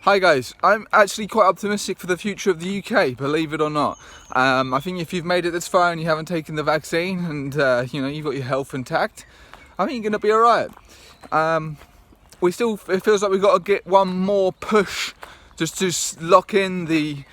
Hi guys, I'm actually quite optimistic for the future of the UK, believe it or not. I think if you've made it this far and you haven't taken the vaccine and you've got your health intact, I think you're going to be alright. It feels like we've got to get one more push just to lock in the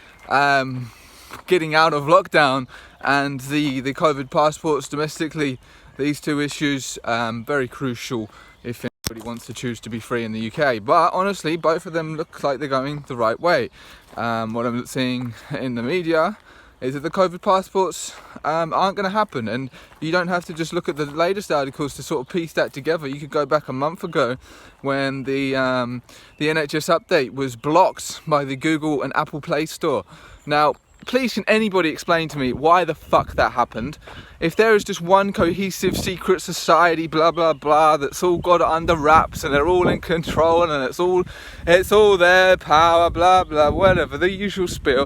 getting out of lockdown and the COVID passports domestically. These two issues, very crucial if anybody wants to choose to be free in the UK. But honestly, both of them look like they're going the right way. What I'm seeing in the media is that the COVID passports aren't going to happen, and you don't have to just look at the latest articles to sort of piece that together. You could go back a month ago when the NHS update was blocked by the Google and Apple Play Store. Now, please, can anybody explain to me why the fuck that happened? If there is just one cohesive secret society, blah blah blah, that's all got it under wraps and they're all in control and it's all their power, blah blah, whatever, the usual spiel.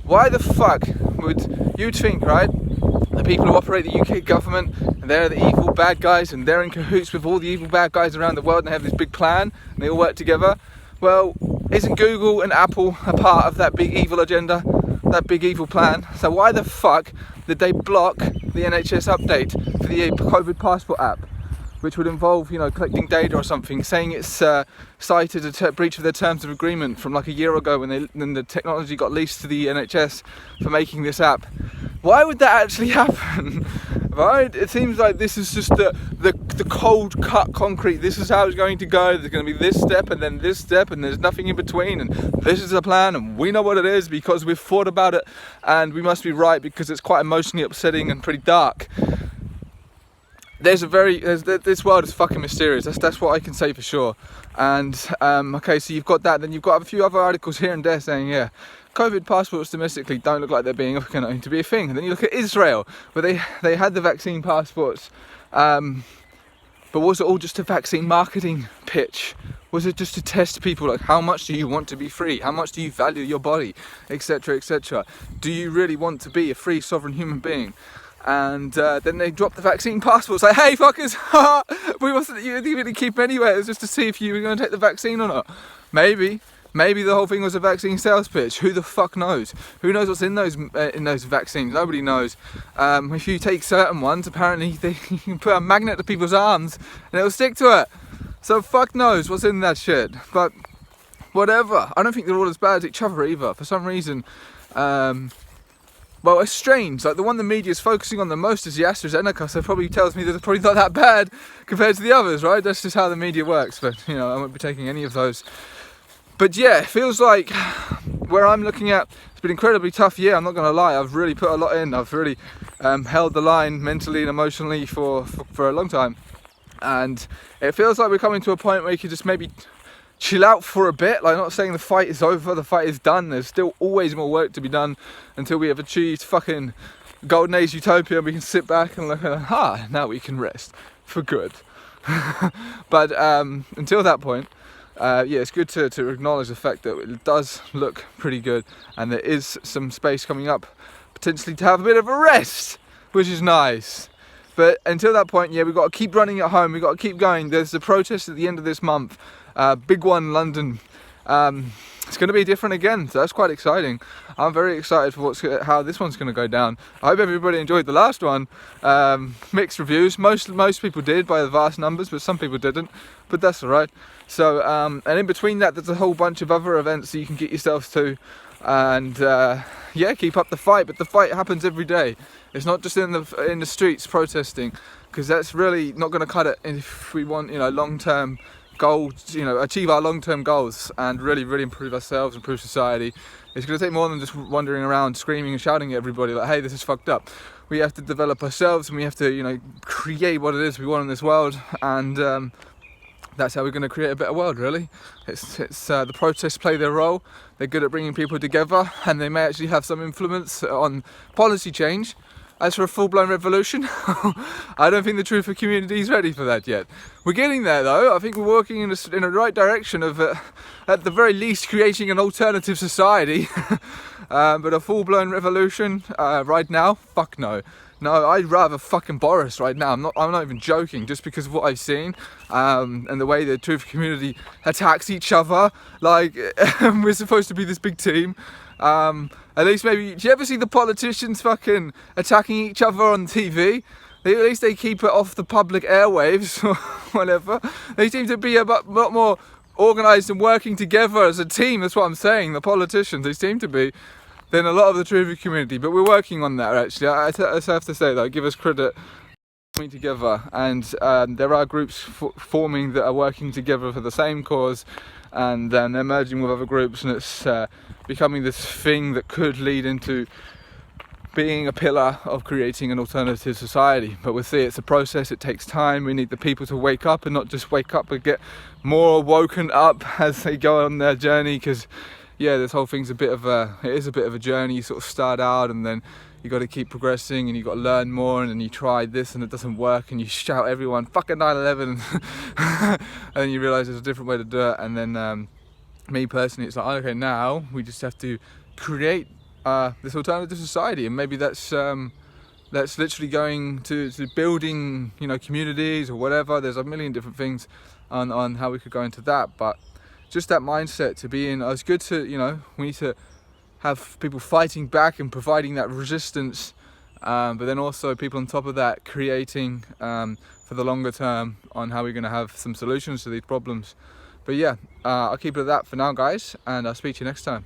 Why the fuck would you think, right? The people who operate the UK government, and they're the evil bad guys, and they're in cahoots with all the evil bad guys around the world, and they have this big plan, and they all work together. Well, isn't Google and Apple a part of that big evil agenda? That big evil plan? So why the fuck did they block the NHS update for the COVID passport app, which would involve, collecting data or something, saying it's cited a breach of their terms of agreement from like a year ago when the technology got leased to the NHS for making this app? Why would that actually happen? Right? It seems like this is just the cold cut concrete. This is how it's going to go. There's going to be this step and then this step, and there's nothing in between, and this is the plan, and we know what it is because we've thought about it, and we must be right because it's quite emotionally upsetting and pretty dark. This world is fucking mysterious. That's what I can say for sure. And okay, so you've got that. Then you've got a few other articles here and there saying, COVID passports domestically don't look like they're going to be a thing. And then you look at Israel, where they had the vaccine passports, but was it all just a vaccine marketing pitch? Was it just to test people, like how much do you want to be free? How much do you value your body, etc., etc.? Do you really want to be a free, sovereign human being? And then they dropped the vaccine passports, like, hey fuckers, we wasn't even keep anywhere. It was just to see if you were going to take the vaccine or not. Maybe the whole thing was a vaccine sales pitch. Who the fuck knows? Who knows what's in those vaccines? Nobody knows. If you take certain ones, apparently you can put a magnet to people's arms and it'll stick to it. So fuck knows what's in that shit. But whatever. I don't think they're all as bad as each other either. For some reason, well, it's strange. Like the one the media is focusing on the most is the AstraZeneca, so it probably tells me that it's probably not that bad compared to the others, right? That's just how the media works. But I won't be taking any of those. But yeah, it feels like where I'm looking at, it's been an incredibly tough year. I'm not going to lie. I've really put a lot in. I've really held the line mentally and emotionally for a long time, and it feels like we're coming to a point where you can just maybe chill out for a bit. Like, not saying the fight is over, the fight is done. There's still always more work to be done until we have achieved fucking golden age utopia and we can sit back and look at, now we can rest for good. But until that point, it's good to acknowledge the fact that it does look pretty good, and there is some space coming up potentially to have a bit of a rest, which is nice. But until that point, we've got to keep running at home. We've got to keep going. There's the protest at the end of this month. Big one, London. It's going to be different again, so that's quite exciting. I'm very excited for how this one's going to go down. I hope everybody enjoyed the last one. Mixed reviews. Most people did by the vast numbers, but some people didn't. But that's all right. So, and in between that, there's a whole bunch of other events that you can get yourselves to, and keep up the fight. But the fight happens every day. It's not just in the streets protesting, because that's really not going to cut it if we want, long-term goals, achieve our long-term goals and really, really improve ourselves, improve society. It's going to take more than just wandering around screaming and shouting at everybody like, hey, this is fucked up. We have to develop ourselves, and we have to, create what it is we want in this world, and that's how we're going to create a better world, really. It's the protests play their role. They're good at bringing people together, and they may actually have some influence on policy change. As for a full-blown revolution, I don't think the Truth community is ready for that yet. We're getting there, though. I think we're working in the right direction of, at the very least, creating an alternative society. But a full-blown revolution right now, fuck no. No, I'd rather fucking Boris right now. I'm not even joking. Just because of what I've seen, and the way the truth community attacks each other. Like, we're supposed to be this big team. At least maybe. Do you ever see the politicians fucking attacking each other on TV? At least they keep it off the public airwaves or whatever. They seem to be a lot more organised and working together as a team. That's what I'm saying. The politicians, they seem to be, than a lot of the Truvia community. But we're working on that, actually. I have to say that. Give us credit. Coming together, and there are groups forming that are working together for the same cause, and then they're merging with other groups, and it's becoming this thing that could lead into being a pillar of creating an alternative society. But we'll see, it's a process, it takes time. We need the people to wake up, and not just wake up, but get more woken up as they go on their journey. Because yeah, this whole thing's a bit of a journey. You sort of start out, and then you got to keep progressing, and you got to learn more, and then you try this and it doesn't work, and you shout everyone fucking 9/11 and then you realise there's a different way to do it. And then me personally, it's like, okay, now we just have to create this alternative society, and maybe that's literally going to building, you know, communities or whatever. There's a million different things on how we could go into that, but just that mindset to be in. It's good to, you know, we need to have people fighting back and providing that resistance, but then also people on top of that creating for the longer term on how we're going to have some solutions to these problems. But yeah, I'll keep it at that for now, guys, and I'll speak to you next time.